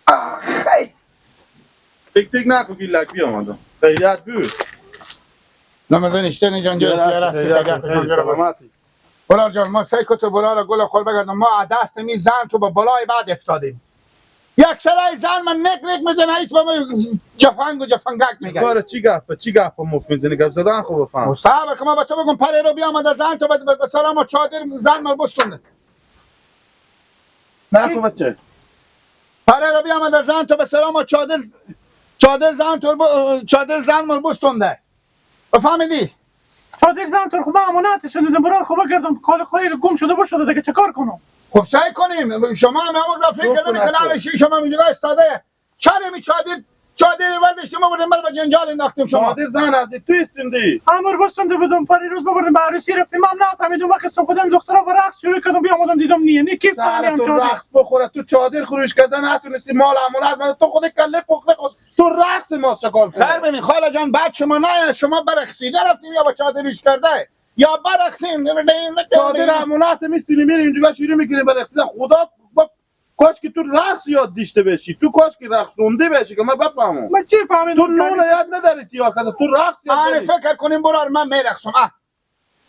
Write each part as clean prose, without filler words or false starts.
خیلی تک تک نکن گیلک بیامدم خیلیت بود نمازن اشتنی جان جور خیرستی خیلیت جان جور بلال جان ما سعی کتو بلال گل خور بگردم ما دست می زن تو با بلای بعد افتادیم یک سرای زن من نک میزنه ایت با من جفنگ و جفنگک میگه باره چی گپ مفت میزنی گپ زدن خوب بفهم صاحب که ما به تو بگم پره رو بیامده زن تو به سلام و چادر زن مال بستونده نه بچه پره رو بیامده زن تو به سلام و چادر زن مال بستونده بفهمیدی؟ چادر زن تو خوب امانت شده برای خوب گردم کال خیر گم شده باشه دیگه چه کار کنم خب سعی کنیم شما هم همون فکر کردم کنار شما اینجا استاده چرا می چادر ولش ما بردیم بل جنجال انداختیم شما چادر زن از تو استوندی امر بستنده بودم پری روز بردم به عروسی رفتیم من نفهمیدم وقت خودم دخترا به رقص شروع کردم بیامدم دیدم نه کی فهمیدم تو چادر رقص بخوره تو چادر خروش کردن نتونستی مال امانت من تو خود کله پخله خود تو رقص ما چکار کنی خیر ببین خاله جان بعد شما نه شما برقصیده رفتیم یا با چادرش کرده یا برقصیم چادر امانت میستونی میریم اینجا شروع میکنیم برقصیدن خدا کاش که تو رقص یاد دیشته بشی تو کاش که رقصونده بشی که من بفهمم من چی فهمیدم تو نون یاد نداری تیار کرده تو رقص یاد آره نداری فکر کنیم برار من میرقصم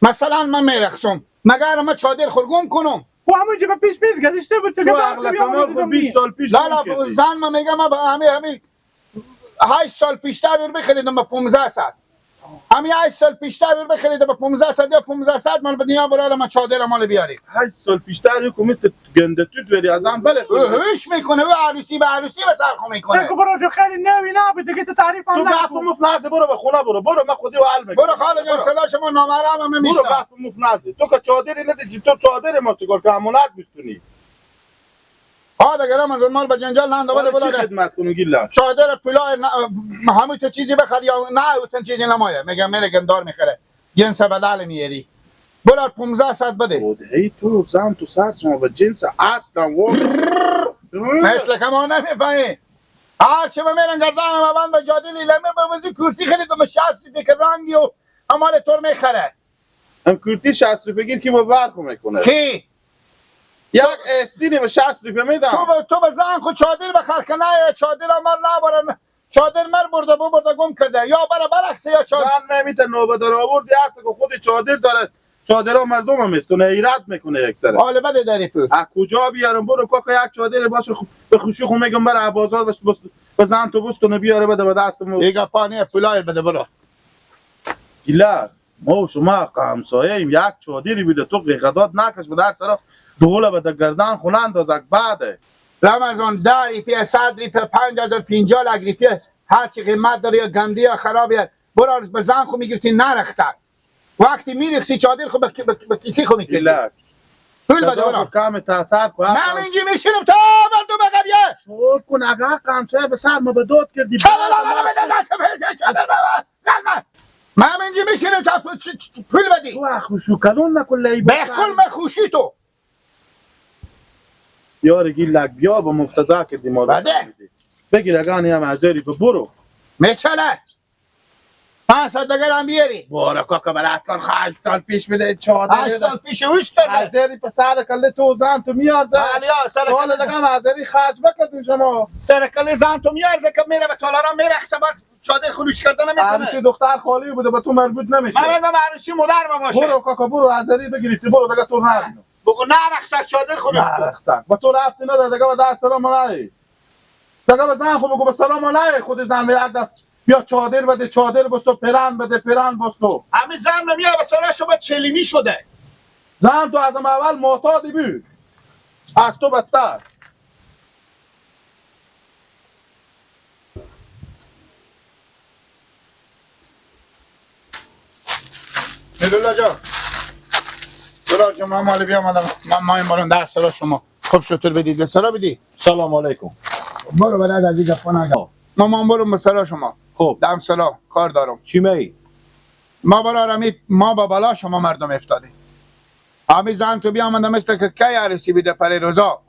مثلا من میرقصم مگر ما چادر خورگم کنم و همونجا به پیش گذشته بود تو عقل کمال خود 20 سال پیش لالا زن ما میگم ما همین 8 سال پیشتر بیر بخریدم با 15 ساعت همین 8 سال پیشتر بیر بخریدم با 15 ساعت یا 15 ساعت مال به دنیا برای ما چادر مال بیاریم 8 سال پیشتر یکو مثل گنده توت بری از هم بله هوش میکنه و عروسی به عروسی به سرخو میکنه تو برو جو خیلی نوی نبود دیگه تو تعریف هم تو گپ مف نزه برو به خونه برو من خودی و حل میکنم برو خاله جان صدا شما نامرام هم برو میشنم گپ مف نزه تو که چادری نداشتی تو چادر ما چیکار که امانت میستونی دیگه من مال به جنجال نه ولی چی خدمت کنم گیلا چادر پلای همون تو چیزی بخری یا نه اوتن چیزی نمایه میگم میره گندار میخره جنس بدل میاری برو 15 ساعت بده ای تو زن تو سر شما به جنس اصلا مثل که ما نمیفهمی چه به میرن گردان ما بند به جادی لیلمه به وزی کرسی خریدم 60 روپیه که رنگی و امال طور میخره هم کرتی 60 روپیه گیر که با برخو میکنه کی؟ یک استینی به 60 روپیه میدم تو به زن خود چادر بخر که نه چادر امال نبرن چادر مر برده گم کرده یا برعکسه یا چادر زن نمیته نوبه در آوردی هست که خود چادر داره چادرها مردم هم میستونه ایراد میکنه یک سره حال بده داری تو از کجا بیارم برو کاکا یک چادر باشه به خوشی خو میگم برای بازار به زن تو بستونه بیاره بده به دستم ایگا پانی پولای بده برو گیلا ما و شما همسایه ایم یک چادری بیده تو قیقدات نکش به در سرا دوله بده گردن خونه اندازک بعده رمضان 10 روپیه 100 روپیه 5000 50 لک روپیه هر چی قیمت داره یا گندی یا خرابیه برو به زن خو میگفتی نرخصد وقتی میرخصی چادر خو به کسی خو میکنی گیلا پول بده برو کم تحتر کو من اینجی میشینم تا مردم بقریه شور کن اگر همسایه به سر ما به داد کردی من اینجی میشینم تا پول بدی تو خوشو کلون نکن لی بخل من خوشی تو یار گیلک بیا با مفتزا کردی ما بده بگیر اگانی هم ازاری برو میچله 500 دگر هم بیاری بارا کاکا برات کن 8 سال پیش بده چادر 8 سال پیش اوش کرده ازاری پسر کله تو زن تو میارزه علیا سر حالا دگم ازاری خرج بکردین شما سرکل زن تو میارزه که میره به تالارا میرخصه بعد چادر خروش کردن عروسی نمیکنه دختر خالی بوده به تو مربوط نمیشه من به عروسی مادر باشه برو کاکا برو ازاری بگیری برو دیگه تو نرینو بگو نرخصه چادر خروش کن نرخصه با تو رفتی نداره دیگه به در سلام علی دیگه به زن خود بگو به سلام علی خود زن به یک دست بیا چادر بده چادر بستو پرن بده پرن بستو همین زن نمیاد به سالا شما چلیمی شده زن تو از اول معتادی بود از تو بدتر میدولا جا دولا جا من مالی بیامدم من این بالون در سلا شما خوب شطور بدید سلا بدی سلام علیکم برو برد از این گفت نگم من برو مسلا شما خب دم سلا کار دارم چی می؟ ما برا رمید ما با بالا شما مردم افتادیم همین زن تو بیامده مثل که کی عروسی بیده پری روزا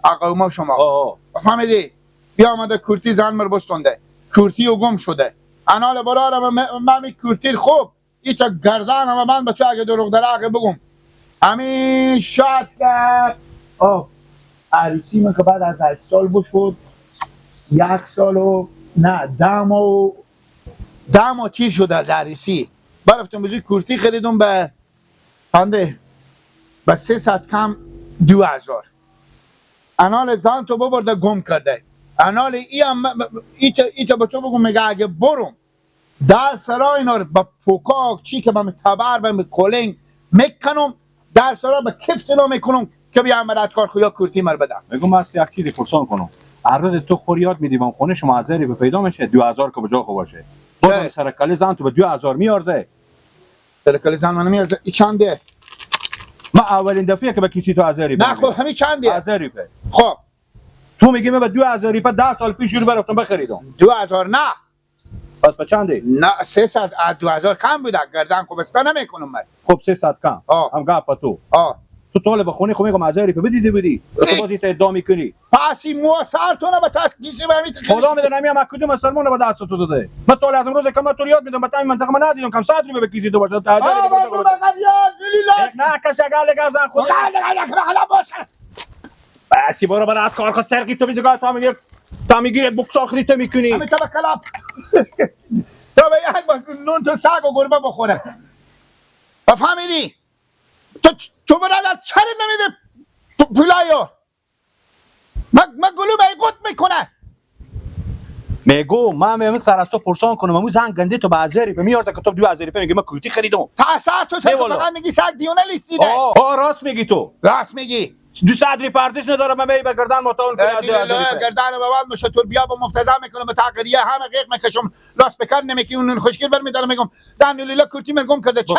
اقوام شما فهمیدی بیامده کورتی زن مر بستونده کورتی و گم شده انال برا را من کورتی خوب ای تا گردن هم من به تو اگه دروغ داره اگه بگم همین شاید عروسی من که بعد از 8 سال بشود یک سال و نه ده ماه تیر شد از عروسی. برفتم بزوی کورتی خریدم به پنده به 300 کم 2000. انال زن تو ببرده گم کرده. انال ایتا به تو بگم میگه اگه برم در سرا اینا رو به پوکاک چی که به تبر به کلنگ میکنم، در سرا به کفت اینا میکنم که بیا امرات کار خویا کورتی مر بدم. میگم از یک چیزی پرسان کنم. هر روز تو خوریات میدیم خونه شما ازری به پیدا میشه 2000 که بجا خوب باشه. باز سر کلی زن تو به 2000 میارزه. سر کلی زن من میارزه. این چنده؟ ما اولین دفعه که به کسی تو ازری نه خب همین چنده؟ ازری په. خب تو میگی من به 2000 په 10 سال پیش رو برفتم بخریدم. 2000 نه. پس به چنده؟ نه 300 از 2000 کم بود. گردن کوبسته نمیکنم من. خب 300 کم. هم گپ تو. تو طالب به خونه خو میگم ازری په بدیدی بدی. تو بازی ته ادعا میکنی. پس این مو سر تو نه به تاسیس میت. خدا میدونه میام کدوم مسلمان به دست تو داده. من طول از روز که من تو یاد میدم تا این منطقه من ندیدم کم ساعت به کسی تو باشه. نه کسی گله گزن خود. بسی برو برای از کار خود سرقی تو بیدگاه تا میگی بکس آخری تو میکنی. همین تو به کلاب. تو به یک بار نون تو سگ و گربه بخوره. فهمیدی؟ تو برادر چرا نمیده پولایو؟ من گلو به گوت میکنه. میگو من سر از تو پرسان کنم امو زن گنده تو به ازری به میارزه که تو 2000 میگی من کوتی خریدم. تا تو فقط میگی سگ دیونه لیستیده. راست میگی تو. راست میگی. 200 پردیش نداره من به گردن متون کنه گردن بابا مشتور بیا با مفتزا میکنم به تغییریه همه غیق میکشم لاس بکر نمیکی اون خوشگل برمیدارم میگم زن لیلا کوتی من گم کرده. چرا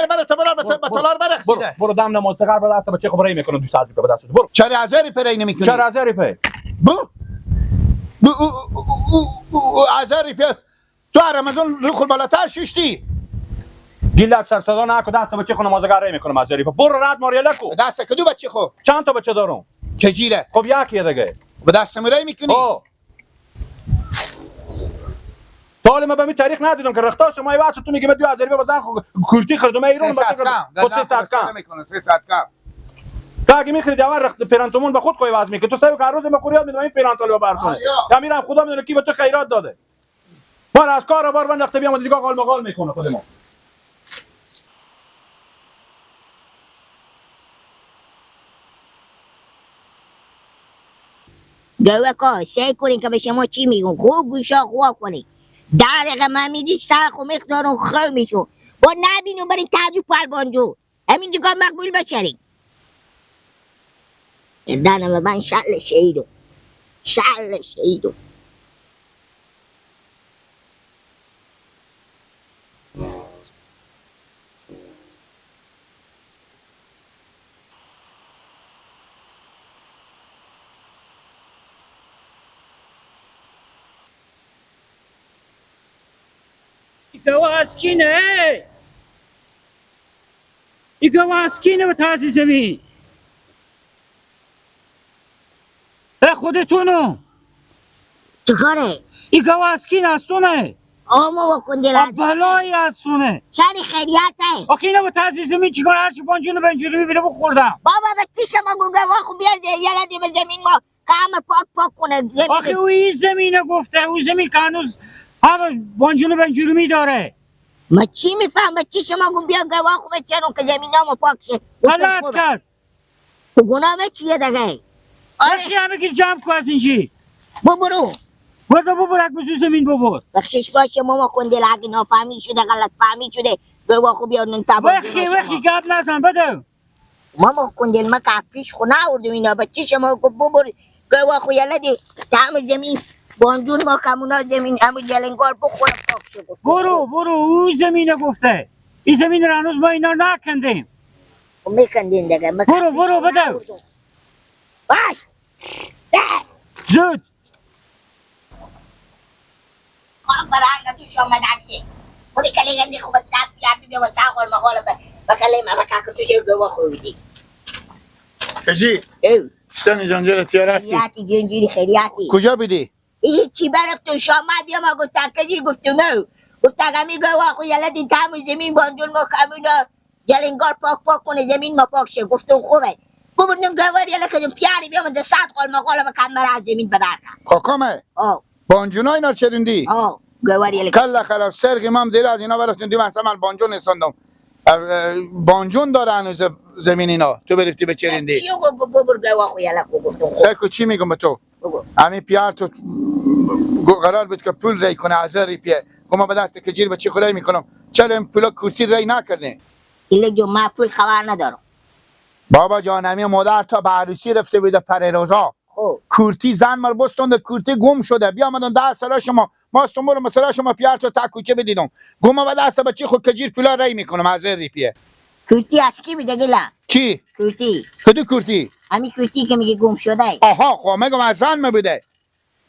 برای تو به تالار برخسیده. برو دم نماز تقر به دست بچه خبری میکنم 200 به دست برو. چرا ازری پری نمیکنی؟ چرا ازری پی؟ ازری پی تو رمضان رو خود بالاتر ششتی. دیل اکثر صدا نکو دست بچه خو نمازگاری میکنم ازری پی. برو رد ماریاله کو. دست کدو بچه خو؟ چند تا بچه دارم؟ کجیره؟ خب یکی دیگه. به دست مرای میکنی؟ حالا من به می تاریخ ندیدم که رختا شما واسه تو میگی من 2000 به بازار کورتی خریدم ایران با 300 کم 300 کم تا اگه میخرید اول رخت پرانتومون به خود کوی واز میکنه تو سه هر روز ما کوریات میدم این پرانتول ببر کنه یا میرم خدا میدونه کی به تو خیرات داده بار از کار بار بند وقت بیام دیگه قال مقال میکنه خود ما دوکا سعی کنین که به شما چی میگم خوب گوشا خواه کنین 10 دقیقه من میدید سر خو میخزارم خو میشون با نبینم برین تعجب پربانجو همین جگاه مقبول بشرین دانم من شل شهیدو ایگواسکینه و تازی زمین خودتونو چکاره؟ ایگواسکین هستونه آمو و کندلات بلایی هستونه شانی خیریته آخه اینه و تازی زمین چیکار هرچی پانجونو به اینجوری میبینه بخوردم بابا به چی شما گوگه واخو بیارده یلدی به زمین ما کامر پاک کنه زمین آخه او این زمینه گفته او زمین که هنوز همه بانجونو به اینجوری میداره ما چی میفهم به چی شما گو بیا گواخو بچنو که زمین ما پاک شه غلط کرد تو گناه چیه دیگه بخشی همه که جمع کو از اینجی برو ببرک بزو زمین ببر بخشش باشه ماما کندل اگه نافهمی شده غلط فهمی شده گواخو بیا نون تابا وخی گپ نزن بده ماما کندل ما که پیش خو ناوردم اینا به چی شما گو ببر گواخو یلدی دام زمین بانجون ما کمونا زمین همو جلنگار بخوره پاک شه برو او زمینه گفته این زمین رو هنوز ما اینا نکندیم میکندین دیگه برو بده باش زود برای تو شما داشتی خودی کلی گندی خوب ساعت بیارتی بیا واسه آقل مقاله با کلی ما که تو شو گوا خوردی کجی؟ شتانی جانجر تیار هستی؟ خیلیاتی جنجیری خیلیاتی کجا بیدی؟ هیچی برفتون شما بیا ما گفتن کجی گفتم گفتن همی گوا خو یلدی تمو زمین بانجون ما کمونا جلنگار پاک کنه زمین ما پاک شه گفتم خوبه ببرنم گوار یلا کدوم پیاری بیام دو ساعت قال مقاله با کمر از زمین بدرکن کاکامه آه بانجونا اینا چرندی آه گواری لک کلا خلاف سرقی مام دیر از اینا برفتون دیم اصلا من بانجون استاندم بانجون داره هنوز زمین اینا تو برفتی به چرندی چیو ببر گوا خو یلک گفتم سکو چی میگم به تو بگو همین پیار تو قرار بود که پول ری کنه 1000 ریپیه گما به دست کجیر به چی خدای میکنم چرا این پولا کورتی ری نکرده ایله جو ما پول خبر ندارم بابا جان همین مادر تا به عروسی رفته بوده پریروزا خب کورتی زن مر بستند کورتی گم شده بیا آمدن در سلا شما ما استنبول مثلا شما پیار تو تا کوچه بدیدم گما به دست بچی خود کجیر پولا ری میکنم 1000 ریپیه کورتی از کی بیده گلا چی کورتی کدو کورتی همین کورتی که میگه گم شده آها خب میگم از زن میبوده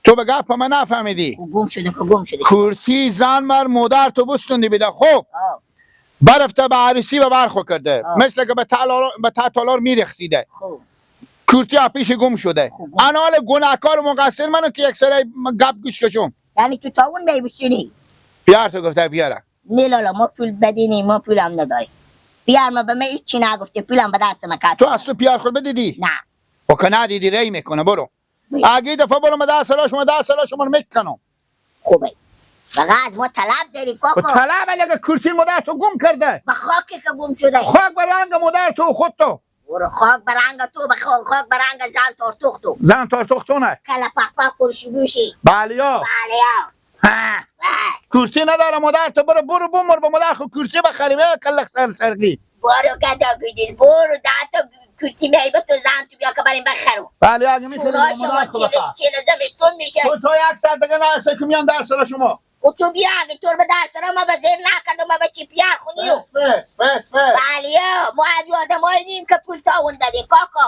تو به گپ من نفهمیدی گم شده که گم شده کورتی زن مر مادر تو بستندی بیده خب آه برفته به عروسی و برخو کرده آه. مثل که به تالار میرخسیده خب کورتی پیش گم شده خوب. انا حال گناهکار و مقصر منو که یک سری گپ گوش کشم یعنی تو تاون بیبسونی بیار تو گفته بیاره نه لالا ما پول بدینیم ما پولم نداریم بیار ما به من هیچی نگفته پولم به دست ما کسی تو از تو پیار خود بدیدی نه و که ندیدی ری میکنه برو اگه دفعه برو ما ده سلا شما رو میکنم خوبه فقط ما طلب داری و کاکا طلب اگه کورتی مادر تو گم کرده به خاکی که گم شده خاک بر رنگ مادر تو و خود تو برو خاک برنگ تو به خاک برنگ زن تارتوخ تو زن تا تختونه کلا پخ پخ پرشی بوشی بله یا بله یا ها. کورتی نداره مادر تو برو بمر به مادر خود کورتی بخری به کلک سرگی برو گدا گدین برو تا کتی میبه تو زن تو بیا که بریم بخرو بله اگه میتونی شورا شما چیل زمستون میشه تو 100 دیگه نه سه میان در سال شما و تو بیا اگه تو رو به درس ما به زیر نکرد و ما به چی پیار خونیو بس بله یا ما از آدم هاییم که پول تاون دادیم کاکا